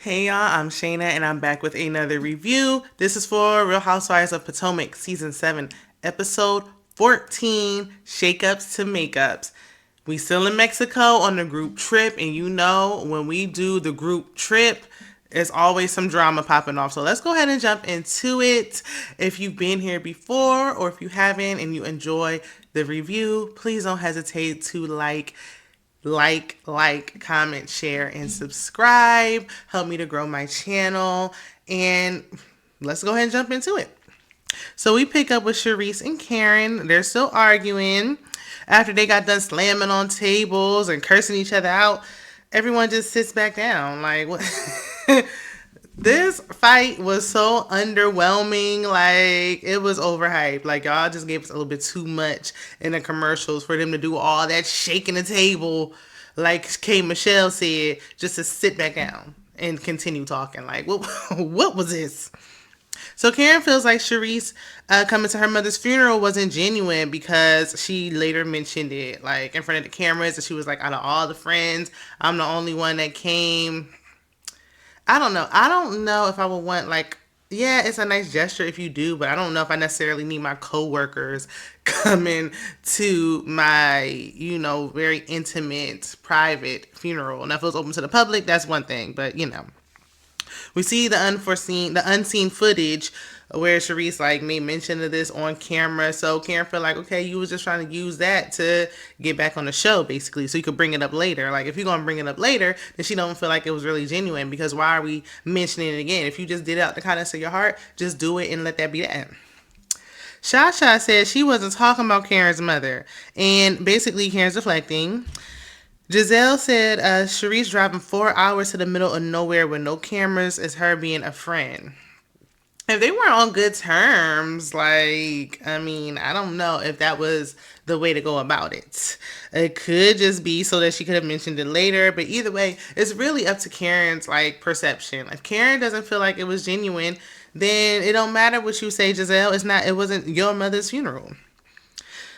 Hey y'all, I'm Shayna and I'm back with another review. This is for Real Housewives of Potomac Season 7, Episode 14, Shakeups to Makeups. We still in Mexico on the group trip, and you know when we do the group trip, there's always some drama popping off. So let's go ahead and jump into it. If you've been here before or if you haven't and you enjoy the review, please don't hesitate to comment, share, and subscribe. Help me to grow my channel. And let's go ahead and jump into it. So we pick up with Charisse and Karen. They're still arguing. After they got done slamming on tables and cursing each other out, everyone just sits back down. Like, what? This fight was so underwhelming. Like, it was overhyped. Like, y'all just gave us a little bit too much in the commercials for them to do all that shaking the table, like K. Michelle said, just to sit back down and continue talking. Like, what was this? So Karen feels like Charisse coming to her mother's funeral wasn't genuine because she later mentioned it, like, in front of the cameras, and she was like, out of all the friends, I'm the only one that came. I don't know. I don't know if I would want, like, yeah, it's a nice gesture if you do, but I don't know if I necessarily need my coworkers coming to my, very intimate, private funeral. Now, if it was open to the public, that's one thing, but we see the unseen footage where Charisse like made mention of this on camera. So Karen feel like, okay, you was just trying to use that to get back on the show, basically, so you could bring it up later. Like, if you're gonna bring it up later, then she don't feel like it was really genuine, because why are we mentioning it again? If you just did it out the kindness of your heart, just do it and let that be that. Shasha said she wasn't talking about Karen's mother, and basically Karen's deflecting. Giselle said Charisse driving 4 hours to the middle of nowhere with no cameras is her being a friend. If they weren't on good terms, like, I mean, I don't know if that was the way to go about it. It could just be so that she could have mentioned it later, but either way, it's really up to Karen's, like, perception. If Karen doesn't feel like it was genuine, then it don't matter what you say, Giselle. It wasn't your mother's funeral.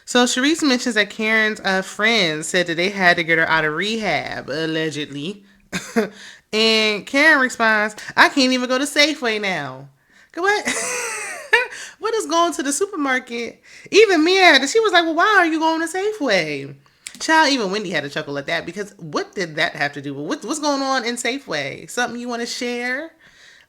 So Sharice mentions that Karen's friends said that they had to get her out of rehab, allegedly. And Karen responds, I can't even go to Safeway now. What? What is going to the supermarket? Even Mia, she was like, well, why are you going to Safeway? Child, even Wendy had to chuckle at that, because what did that have to do with what's going on in Safeway? Something you want to share?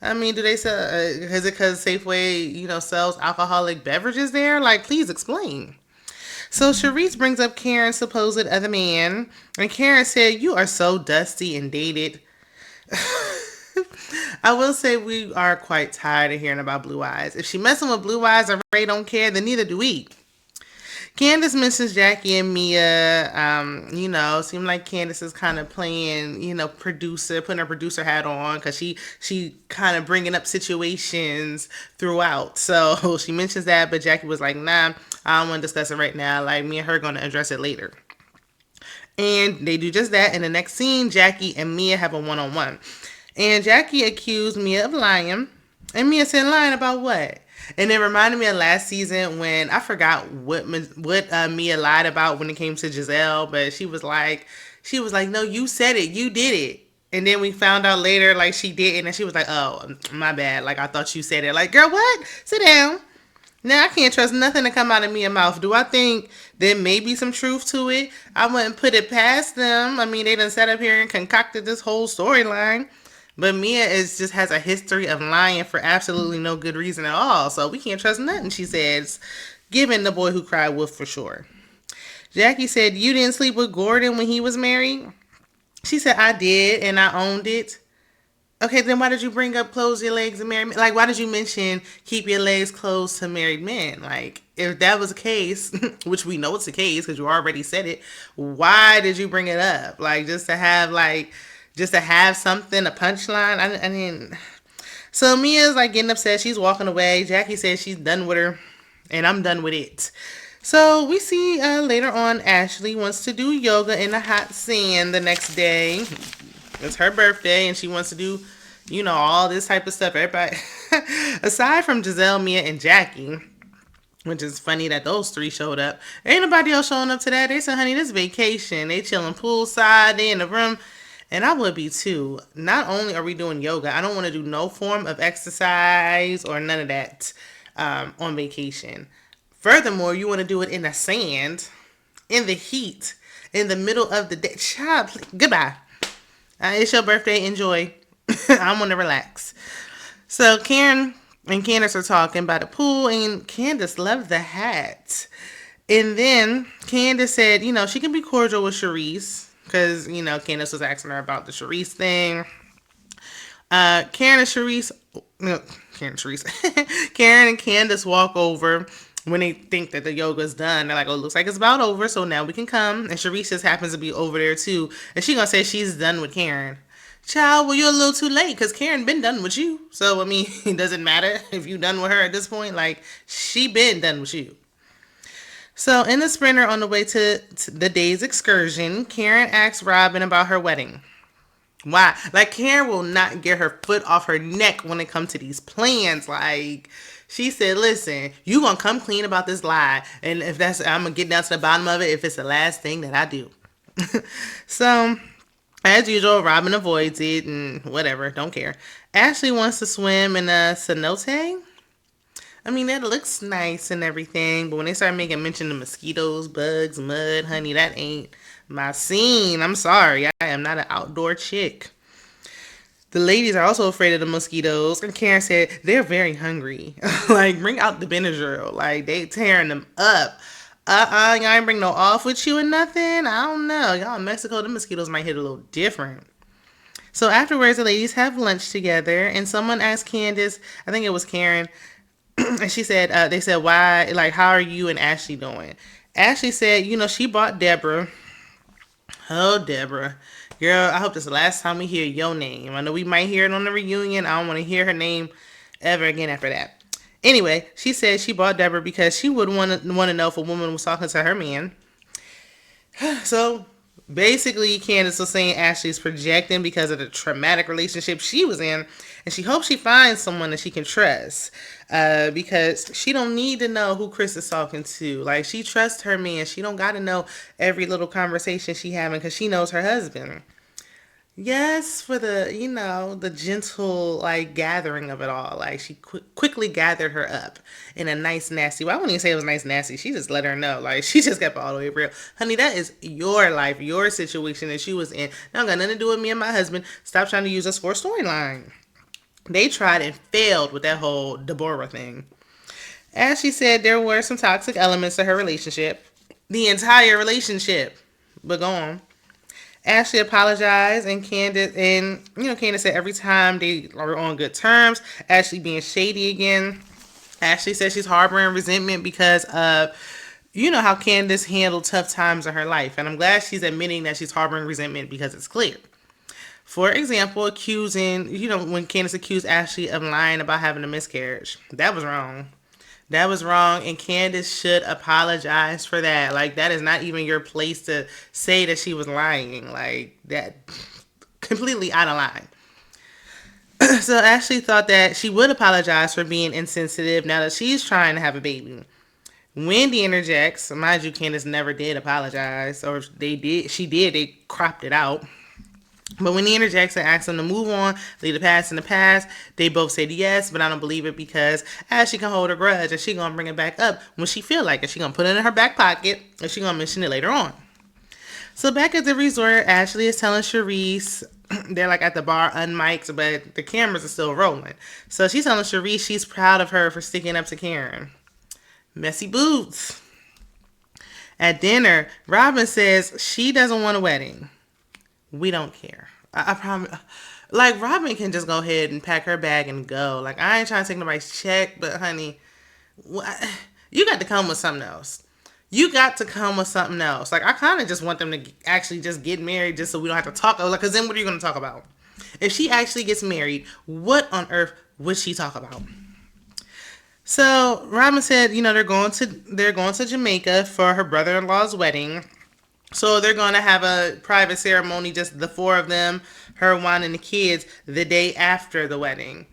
I mean, do they sell? Is it because Safeway, sells alcoholic beverages there? Like, please explain. So Charisse brings up Karen's supposed other man, and Karen said, you are so dusty and dated. I will say we are quite tired of hearing about Blue Eyes. If she messing with Blue Eyes and Ray don't care, then neither do we. Candace mentions Jackie and Mia. Seemed like Candace is kind of playing, producer, putting her producer hat on, because she kind of bringing up situations throughout. So she mentions that, but Jackie was like, nah, I don't want to discuss it right now. Like, me and her going to address it later. And they do just that. In the next scene, Jackie and Mia have a one-on-one. And Jackie accused Mia of lying. And Mia said, lying about what? And it reminded me of last season when I forgot what Mia lied about when it came to Giselle, but she was like, no, you said it, you did it. And then we found out later, like, she didn't, and she was like, oh, my bad, like, I thought you said it. Like, girl, what? Sit down. Now, I can't trust nothing to come out of Mia's mouth. Do I think there may be some truth to it? I wouldn't put it past them. I mean, they done sat up here and concocted this whole storyline. But Mia just has a history of lying for absolutely no good reason at all. So we can't trust nothing she says, given the boy who cried wolf for sure. Jackie said, you didn't sleep with Gordon when he was married? She said, I did, and I owned it. Okay, then why did you bring up close your legs and married men? Like, why did you mention keep your legs closed to married men? Like, if that was the case, which we know it's the case because you already said it, why did you bring it up? Like, just to have something, a punchline? I mean, so Mia's like getting upset. She's walking away. Jackie says she's done with her, and I'm done with it. So we see later on Ashley wants to do yoga in the hot sand the next day. It's her birthday, and she wants to do, all this type of stuff. Everybody, aside from Giselle, Mia, and Jackie, which is funny that those three showed up. Ain't nobody else showing up to that. They said, honey, this vacation. They chilling poolside. They in the room. And I would be too. Not only are we doing yoga, I don't want to do no form of exercise or none of that on vacation. Furthermore, you want to do it in the sand, in the heat, in the middle of the day. Child, goodbye. It's your birthday. Enjoy. I want to relax. So Karen and Candace are talking by the pool, and Candace loved the hat. And then Candace said, she can be cordial with Charisse because, Candace was asking her about the Charisse thing. Karen and Charisse, no, Karen and Charisse, Karen and Candace walk over when they think that the yoga's done. They're like, oh, it looks like it's about over, so now we can come. And Charisse just happens to be over there too. And she gonna say she's done with Karen. Child, well, you're a little too late because Karen been done with you. So, I mean, it doesn't matter if you done with her at this point. Like, she been done with you. So, in the Sprinter on the way to the day's excursion, Karen asks Robin about her wedding. Why? Like, Karen will not get her foot off her neck when it comes to these plans. Like, she said, listen, you gonna come clean about this lie. And if that's, I'm gonna get down to the bottom of it if it's the last thing that I do. So, as usual, Robin avoids it and whatever, don't care. Ashley wants to swim in a cenote. I mean, that looks nice and everything, but when they start making mention of mosquitoes, bugs, mud, honey, that ain't my scene. I'm sorry. I am not an outdoor chick. The ladies are also afraid of the mosquitoes, and Karen said they're very hungry. Like, bring out the Benadryl. Like, they tearing them up. Y'all ain't bring no off with you or nothing? I don't know. Y'all in Mexico, the mosquitoes might hit a little different. So afterwards, the ladies have lunch together, and someone asked Candace, I think it was Karen, and she said, they said, why, like, how are you and Ashley doing? Ashley said, she bought Deborah. Oh, Deborah. Girl, I hope this is the last time we hear your name. I know we might hear it on the reunion. I don't want to hear her name ever again after that. Anyway, she said she bought Deborah because she would want to know if a woman was talking to her man. So basically, Candace was saying Ashley's projecting because of the traumatic relationship she was in, and she hopes she finds someone that she can trust, because she don't need to know who Chris is talking to. Like, she trusts her man. She don't got to know every little conversation she having because she knows her husband. Yes, for the gentle, like, gathering of it all. Like, she quickly gathered her up in a nice, nasty way. I wouldn't even say it was nice, nasty. She just let her know. Like, she just kept it all the way real. Honey, that is your life, your situation that you was in. That don't got nothing to do with me and my husband. Stop trying to use us for a storyline. They tried and failed with that whole Deborah thing. As she said, there were some toxic elements to her relationship. The entire relationship. But go on. Ashley apologized, and Candace said every time they are on good terms, Ashley being shady again. Ashley said she's harboring resentment because of, how Candace handled tough times in her life. And I'm glad she's admitting that she's harboring resentment because it's clear. For example, when Candace accused Ashley of lying about having a miscarriage. That was wrong. That was wrong, and Candace should apologize for that. Like, that is not even your place to say that she was lying. Like, that, completely out of line. So Ashley thought that she would apologize for being insensitive now that she's trying to have a baby. Wendy interjects. Mind you, Candace never did apologize, or she did, they cropped it out. But when he interjects and asks them to move on, leave the past in the past, they both said yes, but I don't believe it because Ashley can hold a grudge and she gonna bring it back up when she feel like it. She gonna put it in her back pocket and she gonna mention it later on. So back at the resort, Ashley is telling Charisse, they're like at the bar unmiked, but the cameras are still rolling. So she's telling Charisse she's proud of her for sticking up to Karen. Messy boots. At dinner, Robin says she doesn't want a wedding. We don't care. I promise. Like, Robin can just go ahead and pack her bag and go. Like, I ain't trying to take nobody's check, but honey, you got to come with something else. You got to come with something else. Like, I kind of just want them to actually just get married just so we don't have to talk. Like, because then what are you going to talk about? If she actually gets married, what on earth would she talk about? So Robin said, they're going to Jamaica for her brother-in-law's wedding. So they're going to have a private ceremony, just the four of them, her, Juan, and the kids, the day after the wedding.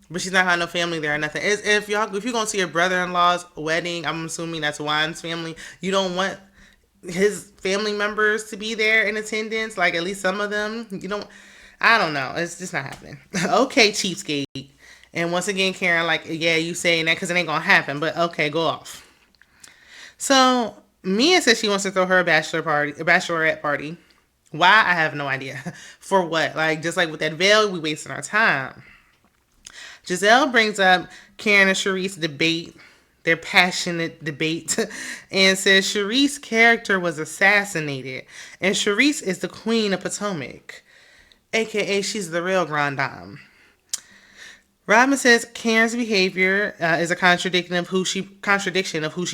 But she's not got no family there or nothing. If you're going to see your brother-in-law's wedding, I'm assuming that's Juan's family, you don't want his family members to be there in attendance, like at least some of them. I don't know. It's just not happening. Okay, cheapskate. And once again, Karen, like, yeah, you saying that because it ain't gonna happen, but okay, go off. So Mia says she wants to throw her a bachelorette party. Why? I have no idea. For what? Like, just like with that veil, we wasting our time. Giselle brings up Karen and Sharice's debate, their passionate debate, and says Sharice's character was assassinated, and Sharice is the queen of Potomac, aka she's the real Grand Dame. Robin says Karen's behavior is a contradiction of who she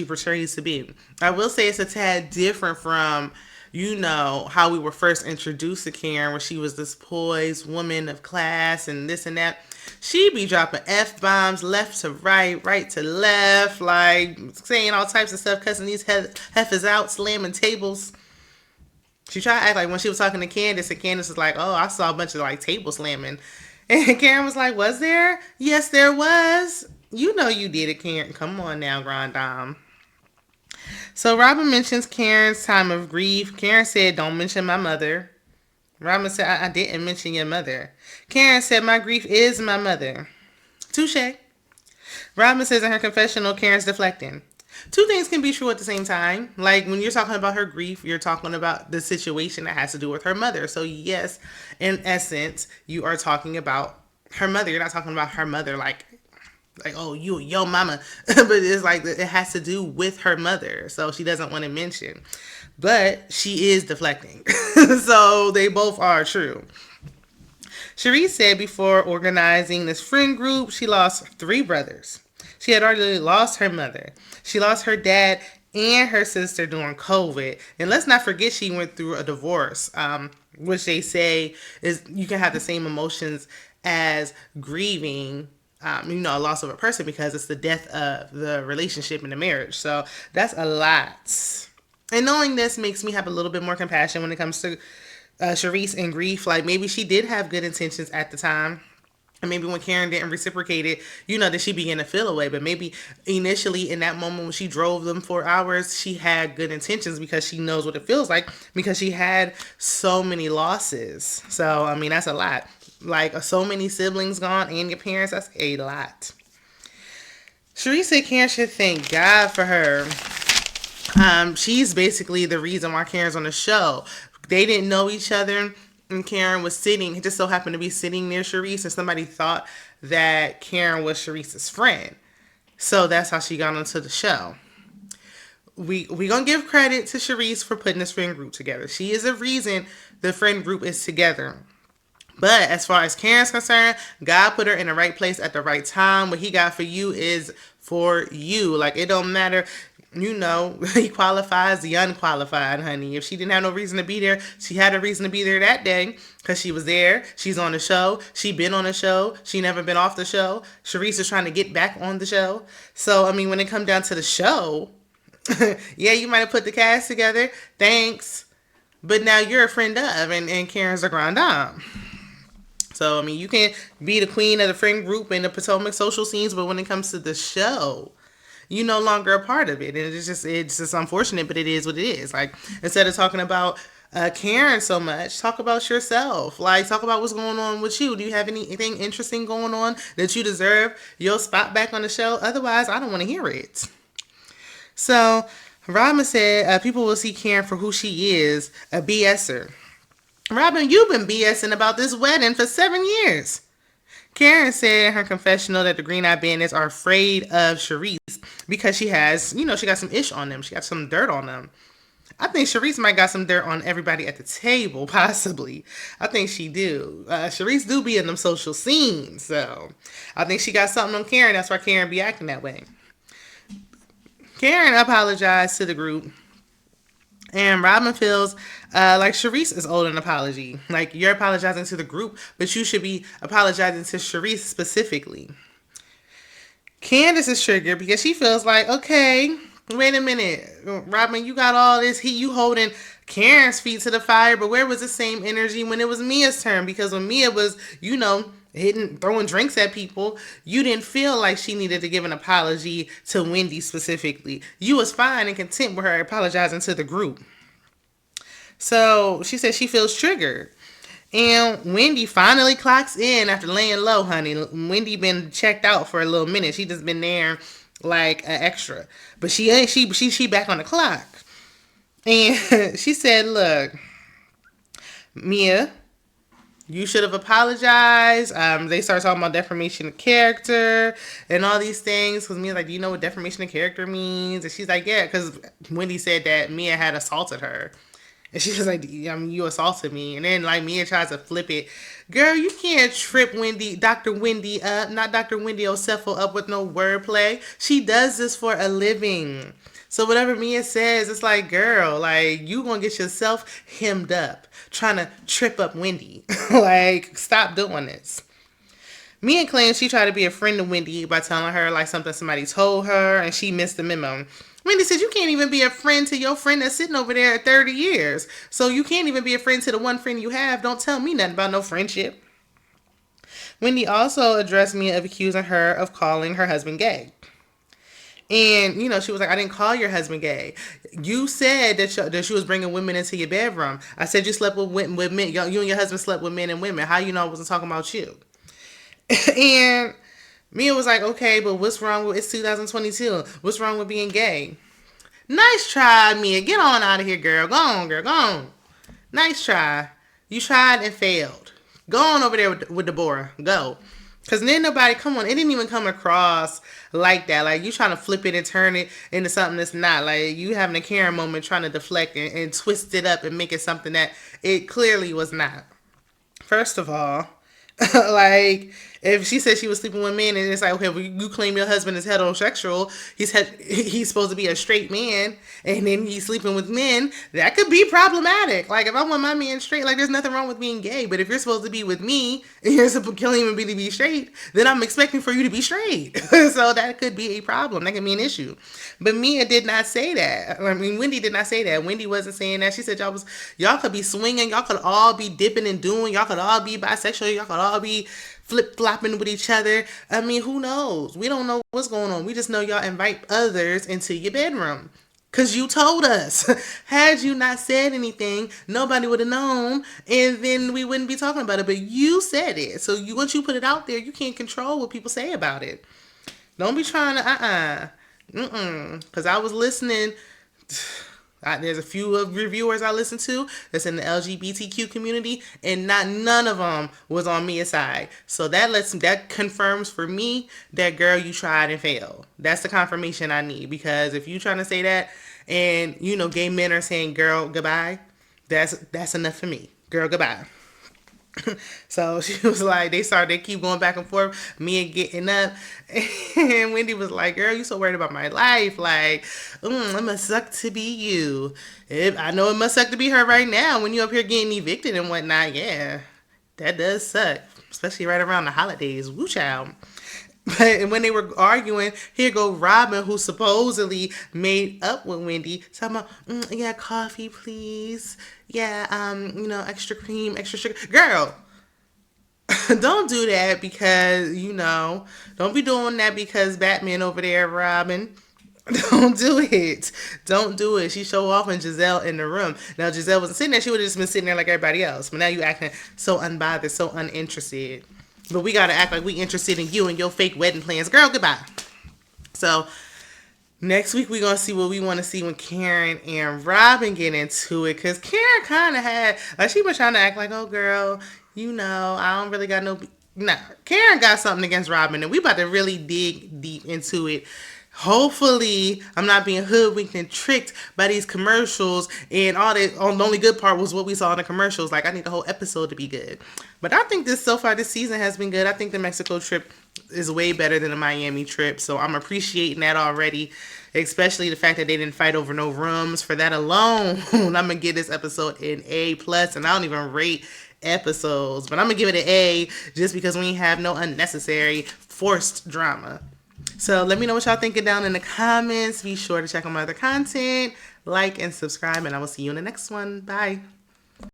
portrays to be. I will say it's a tad different from how we were first introduced to Karen, where she was this poised woman of class and this and that. She be dropping F bombs left to right, right to left, like saying all types of stuff, cussing these heifers out, slamming tables. She tried to act like when she was talking to Candace, and Candace was like, "Oh, I saw a bunch of like table slamming," and Karen was like, "Was there? Yes, there was. You know you did it, Karen. Come on now, Grand Dame." So Robin mentions Karen's time of grief. Karen said, "Don't mention my mother." Robin said, I didn't mention your mother. Karen said, "My grief is my mother." Touche. Robin says in her confessional, Karen's deflecting. Two things can be true at the same time. Like when you're talking about her grief, you're talking about the situation that has to do with her mother. So yes, in essence, you are talking about her mother. You're not talking about her mother like oh you yo mama, but it's like it has to do with her mother. So she doesn't want to mention, but she is deflecting. So they both are true. Sharice said before organizing this friend group, she lost 3 brothers. She had already lost her mother. She lost her dad and her sister during COVID. And let's not forget she went through a divorce, which they say is you can have the same emotions as grieving a loss of a person because it's the death of the relationship and the marriage. So that's a lot. And knowing this makes me have a little bit more compassion when it comes to Sharice and grief. Like maybe she did have good intentions at the time. And maybe when Karen didn't reciprocate it, that she began to feel away. But maybe initially in that moment when she drove them for hours, she had good intentions because she knows what it feels like because she had so many losses. So, I mean, that's a lot. Like so many siblings gone and your parents, that's a lot. Sharice said Karen should thank God for her. She's basically the reason why Karen's on the show. They didn't know each other. And Karen was sitting, it just so happened to be sitting near Sharice, and somebody thought that Karen was Sharice's friend. So that's how she got onto the show. We gonna give credit to Sharice for putting this friend group together. She is the reason the friend group is together. But as far as Karen's concerned, God put her in the right place at the right time. What he got for you is for you. Like it don't matter. He qualifies the unqualified, honey. If she didn't have no reason to be there, she had a reason to be there that day because she was there. She's on the show. She been on the show. She never been off the show. Sharice is trying to get back on the show. So, I mean, when it comes down to the show, yeah, you might have put the cast together. Thanks. But now you're a friend of, and Karen's a grand dame. So, I mean, you can be the queen of the friend group and the Potomac social scenes, but when it comes to the show, you're no longer a part of it. And it's just unfortunate, but it is what it is. Like, instead of talking about Karen so much, talk about yourself. Like, talk about what's going on with you. Do you have anything interesting going on that you deserve your spot back on the show? Otherwise, I don't want to hear it. So, Robin said people will see Karen for who she is, a BSer. Robin, you've been BSing about this wedding for 7 years. Karen said in her confessional that the Green Eye Bandits are afraid of Sharice because she has, she got some ish on them. She got some dirt on them. I think Sharice might got some dirt on everybody at the table, possibly. I think she do. Sharice do be in them social scenes, so I think she got something on Karen. That's why Karen be acting that way. Karen apologized to the group. And Robin feels like Sharice is owed an apology. Like, you're apologizing to the group, but you should be apologizing to Sharice specifically. Candace is triggered because she feels like, okay, wait a minute. Robin, you got all this heat. You holding Karen's feet to the fire, but where was the same energy when it was Mia's turn? Because when Mia was, throwing drinks at people, you didn't feel like she needed to give an apology to Wendy specifically. You was fine and content with her apologizing to the group. So she said she feels triggered. And Wendy finally clocks in after laying low, honey. Wendy been checked out for a little minute. She just been there like an extra. But she ain't she back on the clock. And she said, look, Mia, you should have apologized. They start talking about defamation of character and all these things. Because Mia's like, do you know what defamation of character means? And she's like, yeah, because Wendy said that Mia had assaulted her. And she was like, you assaulted me. And then, like, Mia tries to flip it. Girl, you can't trip Dr. Wendy up, not Dr. Wendy Osefo up with no wordplay. She does this for a living. So whatever Mia says, it's like, girl, like, you gonna get yourself hemmed up trying to trip up Wendy. Like, stop doing this. Mia claims she tried to be a friend to Wendy by telling her like something somebody told her and she missed the memo. Wendy says you can't even be a friend to your friend that's sitting over there at 30 years. So you can't even be a friend to the one friend you have. Don't tell me nothing about no friendship. Wendy also addressed Mia of accusing her of calling her husband gay. And, she was like, I didn't call your husband gay. You said that she was bringing women into your bedroom. I said you slept with men. You and your husband slept with men and women. How you know I wasn't talking about you? And Mia was like, okay, but what's wrong with, it's 2022. What's wrong with being gay? Nice try, Mia. Get on out of here, girl. Go on, girl. Go on. Nice try. You tried and failed. Go on over there with Deborah. Go. Because then nobody, come on, it didn't even come across like that. Like, you trying to flip it and turn it into something that's not. Like, you having a Karen moment trying to deflect and twist it up and make it something that it clearly was not. First of all, like, if she said she was sleeping with men and it's like, okay, well, you claim your husband is heterosexual, he's supposed to be a straight man, and then he's sleeping with men, that could be problematic. Like, if I want my man straight, like, there's nothing wrong with being gay, but if you're supposed to be with me and you're supposed to claim to be straight, then I'm expecting for you to be straight. So that could be a problem. That could be an issue. But Mia did not say that. I mean, Wendy did not say that. Wendy wasn't saying that. She said y'all could be swinging, y'all could all be dipping and doing, y'all could all be bisexual, y'all could all be flip-flopping with each other. I mean, who knows? We don't know what's going on. We just know y'all invite others into your bedroom. Because you told us. Had you not said anything, nobody would have known, and then we wouldn't be talking about it. But you said it. So once you put it out there, you can't control what people say about it. Don't be trying to, Because I was listening. There's a few of reviewers I listen to that's in the LGBTQ community, and none of them was on Mia's side. So that confirms for me that, girl, you tried and failed. That's the confirmation I need, because if you trying to say that and gay men are saying, girl, goodbye, that's enough for me. Girl, goodbye. So she was like, they keep going back and forth, Mia getting up, and Wendy was like, girl, you so worried about my life, like, it must suck to be you. I know it must suck to be her right now when you up here getting evicted and whatnot. Yeah, that does suck, especially right around the holidays. Woo child. But when they were arguing, here go Robin, who supposedly made up with Wendy, talking about, yeah, coffee, please. Yeah, extra cream, extra sugar. Girl, don't do that because, don't be doing that because Batman over there, Robin. Don't do it. Don't do it. She show off and Giselle in the room. Now, Giselle wasn't sitting there. She would have just been sitting there like everybody else. But now you acting so unbothered, so uninterested. But we got to act like we interested in you and your fake wedding plans. Girl, goodbye. So, next week we're going to see what we want to see when Karen and Robin get into it. Because Karen kind of had, like, she was trying to act like, oh, girl, I don't really got no... Nah, Karen got something against Robin, and we about to really dig deep into it. Hopefully, I'm not being hoodwinked and tricked by these commercials and all that. The only good part was what we saw in the commercials. Like, I need the whole episode to be good. But I think so far this season has been good. I think the Mexico trip is way better than the Miami trip. So I'm appreciating that already. Especially the fact that they didn't fight over no rooms. For that alone, I'm going to give this episode an A+. And I don't even rate episodes. But I'm going to give it an A just because we have no unnecessary forced drama. So let me know what y'all thinking down in the comments. Be sure to check out my other content, like and subscribe, and I will see you in the next one. Bye.